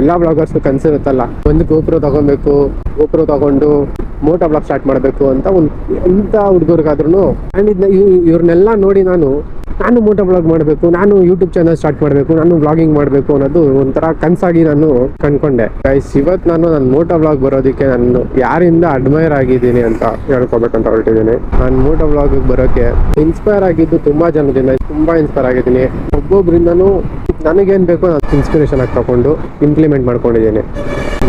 ಎಲ್ಲ ಬ್ಲಾಗರ್ಸ್ ಕನ್ಸಿರುತ್ತಲ್ಲ, ಒಂದು ಗೋಪ್ರೋ ತಗೊಂಡು ಮೋಟೋ ಬ್ಲಾಗ್ ಸ್ಟಾರ್ಟ್ ಮಾಡಬೇಕು ಅಂತ ಎಂಥ ಹುಡುಗರಿಗಾದ್ರೂ. ಆ್ಯಂಡ್ ಇವ್ರನ್ನೆಲ್ಲ ನೋಡಿ ನಾನು ಮೋಟೋ ಬ್ಲಾಗ್ ಮಾಡಬೇಕು, ನಾನು ಯೂಟ್ಯೂಬ್ ಚಾನಲ್ ಸ್ಟಾರ್ಟ್ ಮಾಡಬೇಕು, ನಾನು ಬ್ಲಾಗಿಂಗ್ ಮಾಡಬೇಕು ಅನ್ನೋದು ಒಂಥರ ಕನಸಾಗಿ ನಾನು ಕಂಡ್ಕೊಂಡೆ. ಗೈಸ್, ಇವತ್ತು ನಾನು ನನ್ನ ಮೋಟೋ ಬ್ಲಾಗ್ ಬರೋದಕ್ಕೆ ನಾನು ಯಾರಿಂದ ಅಡ್ಮೈರ್ ಆಗಿದ್ದೀನಿ ಅಂತ ಹೇಳ್ಕೊಬೇಕಂತ ಹೊರಟಿದ್ದೀನಿ. ನಾನು ಮೋಟೋ ಬ್ಲಾಗ್ ಬರೋಕ್ಕೆ ಇನ್ಸ್ಪೈರ್ ಆಗಿದ್ದು ತುಂಬ ಜನದಿಂದ, ತುಂಬ ಇನ್ಸ್ಪೈರ್ ಆಗಿದ್ದೀನಿ. ಒಬ್ಬೊಬ್ಬರಿಂದನೂ ನನಗೇನು ಬೇಕೋ ನಾನು ಇನ್ಸ್ಪಿರೇಷನ್ ಆಗಿ ತಗೊಂಡು ಇಂಪ್ಲಿಮೆಂಟ್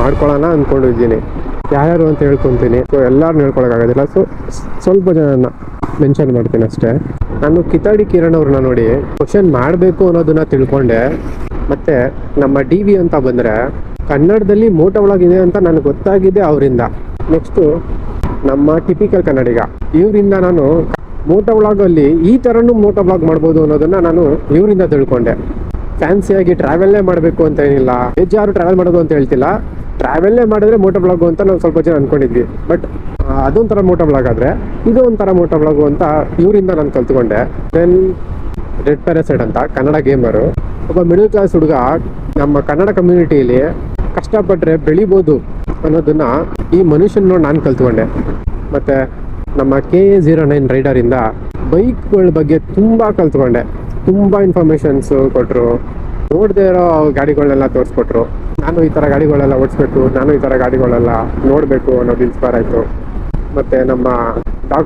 ಮಾಡ್ಕೊಳ್ಳೋಣ ಅಂದ್ಕೊಂಡಿದ್ದೀನಿ. ಯಾರ್ಯಾರು ಅಂತ ಹೇಳ್ಕೊತೀನಿ. ಸೊ ಎಲ್ಲರೂ ಹೇಳ್ಕೊಳಕ್ಕಾಗೋದಿಲ್ಲ. ಸೊ ಸ್ವಲ್ಪ ಜನನ ಮೆನ್ಷನ್ ಮಾಡ್ತೀನಿ ಅಷ್ಟೇ. ನಾನು ಕಿತಾಡಿ ಕಿರಣ್ ಅವ್ರನ್ನ ನೋಡಿ ಕ್ವಶನ್ ಮಾಡಬೇಕು ಅನ್ನೋದನ್ನ ತಿಳ್ಕೊಂಡೆ. ಮತ್ತು ನಮ್ಮ DV ಅಂತ ಬಂದರೆ ಕನ್ನಡದಲ್ಲಿ ಮೋಟೋ ಬ್ಲಾಗ್ ಇದೆ ಅಂತ ನನಗೆ ಗೊತ್ತಾಗಿದೆ ಅವರಿಂದ. ನೆಕ್ಸ್ಟು ನಮ್ಮ ಟಿಪಿಕಲ್ ಕನ್ನಡಿಗ, ಇವರಿಂದ ನಾನು ಮೋಟೋ ಬ್ಲಾಗಲ್ಲಿ ಈ ಥರನೂ ಮೋಟೋ ಬ್ಲಾಗ್ ಮಾಡ್ಬೋದು ಅನ್ನೋದನ್ನು ನಾನು ಇವರಿಂದ ತಿಳ್ಕೊಂಡೆ. ಫ್ಯಾನ್ಸಿಯಾಗಿ ಟ್ರಾವೆಲ್ಲೇ ಮಾಡಬೇಕು ಅಂತ ಏನಿಲ್ಲ, ಯಾರು ಟ್ರಾವೆಲ್ ಮಾಡೋದು ಅಂತ ಹೇಳ್ತಿಲ್ಲ, ಟ್ರಾವೆಲ್ಲೇ ಮಾಡಿದ್ರೆ ಮೋಟೋ ಬ್ಲಾಗು ಅಂತ ನಾವು ಸ್ವಲ್ಪ ಜನ ಅಂದ್ಕೊಂಡಿದ್ವಿ. ಬಟ್ ಅದೊಂಥರ ಮೋಟೋ ಬ್ಲಾಗ್ ಆದರೆ ಇದು ಒಂಥರ ಮೋಟೋ ಬ್ಲಾಗು ಅಂತ ಇವರಿಂದ ನಾನು ಕಲ್ತ್ಕೊಂಡೆ. ದೆನ್ ರೆಡ್ ಪ್ಯಾರಾಸೈಟ್ ಅಂತ ಕನ್ನಡ ಗೇಮರು, ಒಬ್ಬ ಮಿಡಲ್ ಕ್ಲಾಸ್ ಹುಡುಗ ನಮ್ಮ ಕನ್ನಡ ಕಮ್ಯುನಿಟಿಯಲ್ಲಿ ಕಷ್ಟಪಟ್ಟರೆ ಬೆಳಿಬೋದು ಅನ್ನೋದನ್ನು ಈ ಮನುಷ್ಯನ ನೋಡಿ ನಾನು ಕಲ್ತ್ಕೊಂಡೆ. ಮತ್ತು ನಮ್ಮ KA09 ರೈಡರಿಂದ ಬೈಕ್ಗಳ ಬಗ್ಗೆ ತುಂಬ ಕಲ್ತ್ಕೊಂಡೆ. ತುಂಬ ಇನ್ಫಾರ್ಮೇಷನ್ಸು ಕೊಟ್ಟರು, ನೋಡದೇ ಇರೋ ಗಾಡಿಗಳನ್ನೆಲ್ಲ ತೋರಿಸ್ಕೊಟ್ರು. ನಾನು ಈ ಥರ ಗಾಡಿಗಳೆಲ್ಲ ಓಡಿಸ್ಬೇಕು, ನಾನು ಈ ಥರ ಗಾಡಿಗಳೆಲ್ಲ ನೋಡಬೇಕು ಅನ್ನೋದು ಇನ್ಸ್ಪೈರ್ ಆಯಿತು. ಮತ್ತು ನಮ್ಮ ಡಾಕ್ಟರ್